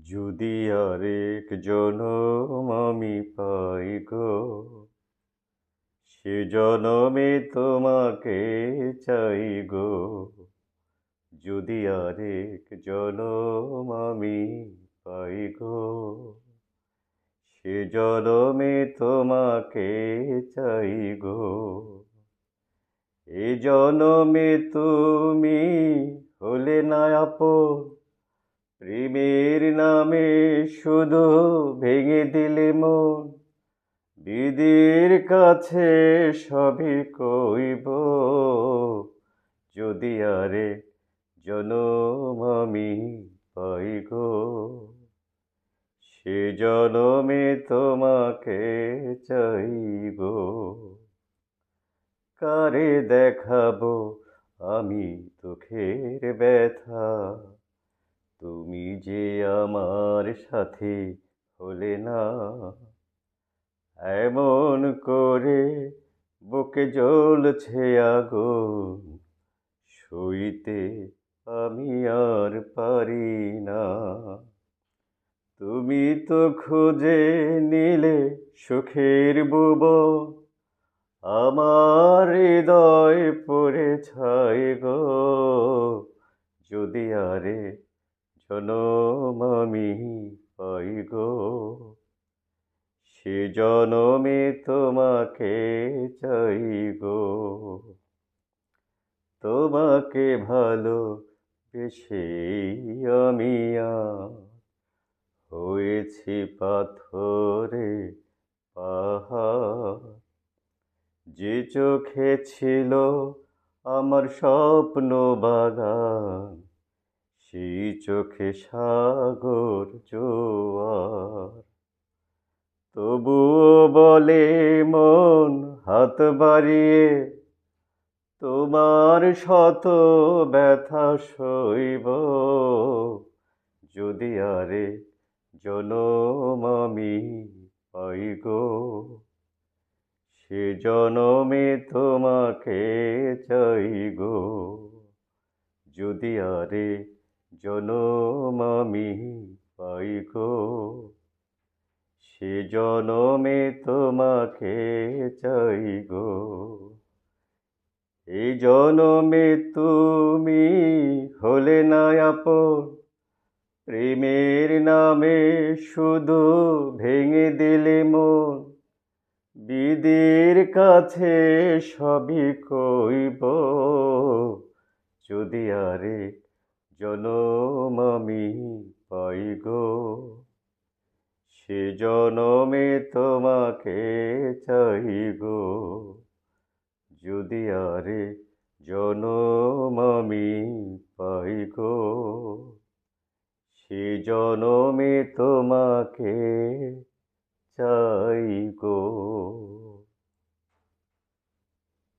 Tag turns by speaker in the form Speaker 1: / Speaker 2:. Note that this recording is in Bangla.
Speaker 1: যদি আরেক জনম আমি পাই গো, সে জনমে তোমাকে চাই গো। যদি আরেক জনম আমি পাই গো, সে জনমে তোমাকে চাই গো। এ জনমে তুমি হলে না আপন, প্রেমের নামে শুধু ভেঙে দিলে মন। দিদির কাছে সবই কইব, যদি আরে জনম আমি পাই গো, সে জনমে তোমাকে চাই গো। কারে দেখাবো আমি দুঃখের ব্যথা, তুমি যে আমার সাথে হলে না। এমন করে বুকে জ্বলছে আগুন, সইতে আমি আর পারি না। তুমি তো খুঁজে নিলে সুখের ভুবন, আমার হৃদয় পড়ে ছাই গো। যদি আরে জনম আমি পাই গো, সে জনমে তোমাকে চাই গো। তোমাকে ভালোবেসেই আমি আজ হয়েছি পাথরে পাহাড়। যে চোখে ছিল আমার স্বপ্ন বাগান, সেই চোখে সাগর জোয়ার। তবুও বলে মন হাত বাড়িয়ে, তোমার শত ব্যথা সইব। যদি আরে জনম আমি পাই গো, সে জনমে তোমাকে চাই গো। যদি আরে জনম আমি পাই গো, সে জনমে তোমাকে চাই গো। এই জনমে তুমি হলে না আপন, প্রেমের নামে শুধু ভেঙে দিলে মন। বিধির কাছে সবই কইব, যদি আরে জনম আমি পাই গো, সে জনমে তোমাকে চাই গো। যদি আরে জনম আমি পাই গো, সে জনমে তোমাকে চাই গো।